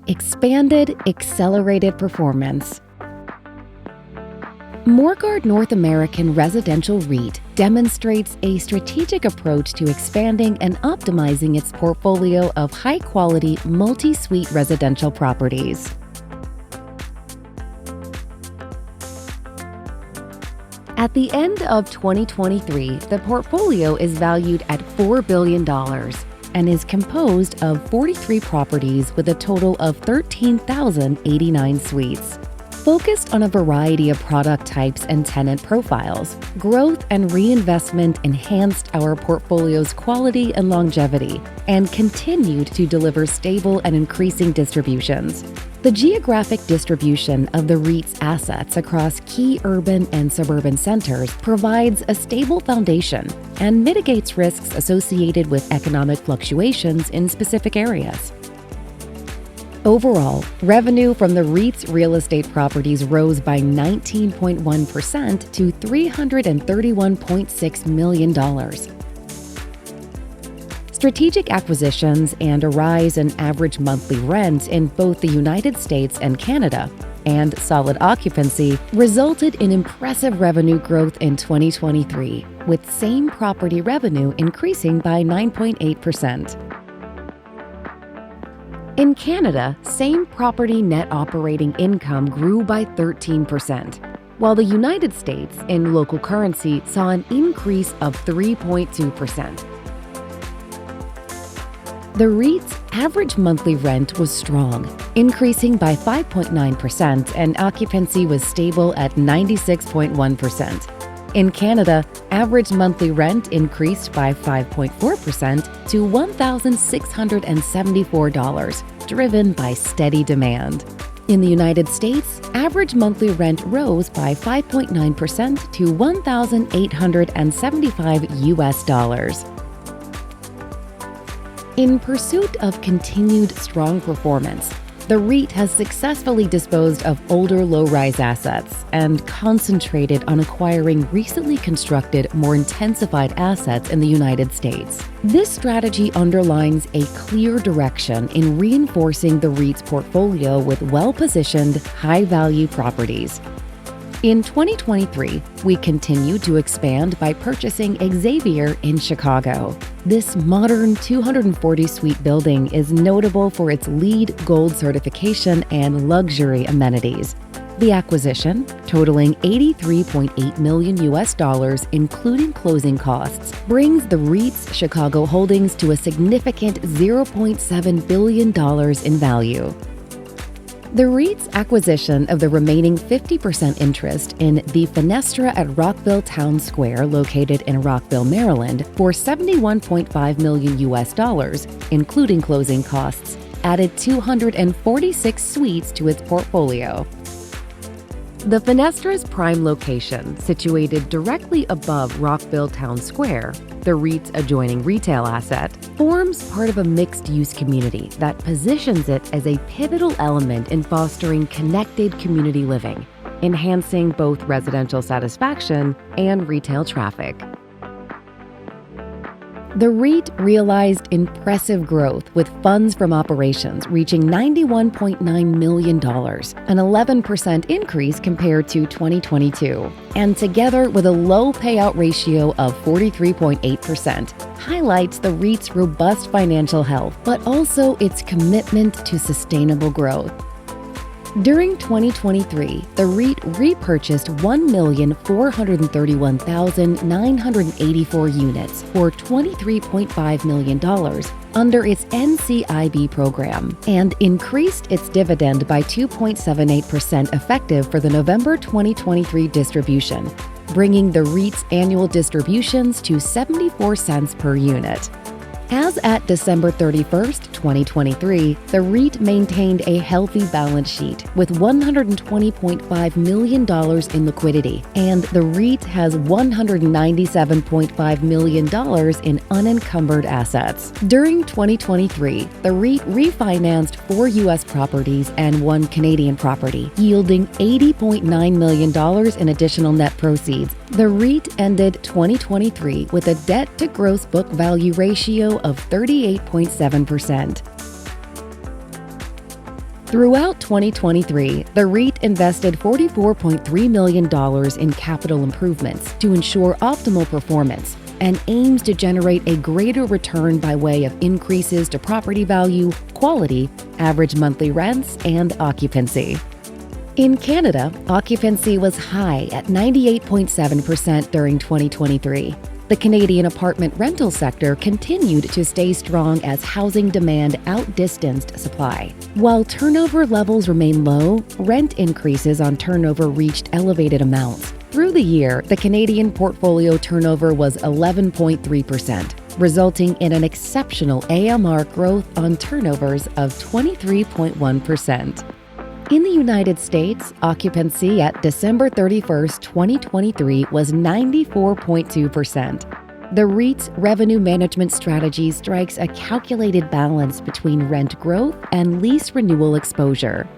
expanded, accelerated performance. Morguard North American Residential REIT demonstrates a strategic approach to expanding and optimizing its portfolio of high-quality, multi-suite residential properties. At the end of 2023, the portfolio is valued at $4 billion and is composed of 43 properties with a total of 13,089 suites. Focused on a variety of product types and tenant profiles, growth and reinvestment enhanced our portfolio's quality and longevity and continued to deliver stable and increasing distributions. The geographic distribution of the REIT's assets across key urban and suburban centers provides a stable foundation and mitigates risks associated with economic fluctuations in specific areas. Overall, revenue from the REIT's real estate properties rose by 19.1% to $331.6 million. Strategic acquisitions and a rise in average monthly rent in both the United States and Canada, and solid occupancy resulted in impressive revenue growth in 2023, with same property revenue increasing by 9.8%. In Canada, same property net operating income grew by 13%, while the United States, in local currency, saw an increase of 3.2%. The REIT's average monthly rent was strong, increasing by 5.9%, and occupancy was stable at 96.1%. In Canada, average monthly rent increased by 5.4% to $1,674, driven by steady demand. In the United States, average monthly rent rose by 5.9% to $1,875. In pursuit of continued strong performance, the REIT has successfully disposed of older low-rise assets and concentrated on acquiring recently constructed, more intensified assets in the United States. This strategy underlines a clear direction in reinforcing the REIT's portfolio with well-positioned, high-value properties. In 2023, we continued to expand by purchasing Xavier in Chicago. This modern 240-suite building is notable for its LEED Gold certification and luxury amenities. The acquisition, totaling $83.8 million, including closing costs, brings the REIT's Chicago holdings to a significant $0.7 billion in value. The REIT's acquisition of the remaining 50% interest in the Fenestra at Rockville Town Square, located in Rockville, Maryland, for $71.5 million, including closing costs, added 246 suites to its portfolio. The Fenestra's prime location, situated directly above Rockville Town Square, the REIT's adjoining retail asset, forms part of a mixed-use community that positions it as a pivotal element in fostering connected community living, enhancing both residential satisfaction and retail traffic. The REIT realized impressive growth, with funds from operations reaching $91.9 million, an 11% increase compared to 2022, and together with a low payout ratio of 43.8%, highlights the REIT's robust financial health, but also its commitment to sustainable growth. During 2023, the REIT repurchased 1,431,984 units for $23.5 million under its NCIB program and increased its dividend by 2.78% effective for the November 2023 distribution, bringing the REIT's annual distributions to 74 cents per unit. As at December 31st, 2023, the REIT maintained a healthy balance sheet with $120.5 million in liquidity, and the REIT has $197.5 million in unencumbered assets. During 2023, the REIT refinanced 4 U.S. properties and 1 Canadian property, yielding $80.9 million in additional net proceeds. The REIT ended 2023 with a debt-to-gross book value ratio of 38.7%. Throughout 2023, the REIT invested $44.3 million in capital improvements to ensure optimal performance and aims to generate a greater return by way of increases to property value, quality, average monthly rents, and occupancy. In Canada, occupancy was high at 98.7% during 2023. The Canadian apartment rental sector continued to stay strong as housing demand outdistanced supply. While turnover levels remain low, rent increases on turnover reached elevated amounts. Through the year, the Canadian portfolio turnover was 11.3%, resulting in an exceptional AMR growth on turnovers of 23.1%. In the United States, occupancy at December 31st, 2023 was 94.2%. The REIT's revenue management strategy strikes a calculated balance between rent growth and lease renewal exposure.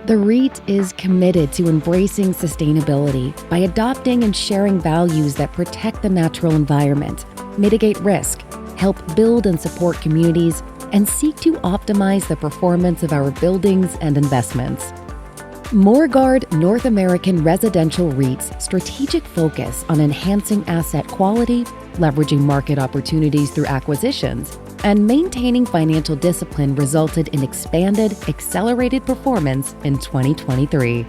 The REIT is committed to embracing sustainability by adopting and sharing values that protect the natural environment, mitigate risk, help build and support communities, and seek to optimize the performance of our buildings and investments. Morguard North American Residential REIT's strategic focus on enhancing asset quality, leveraging market opportunities through acquisitions, and maintaining financial discipline resulted in expanded, accelerated performance in 2023.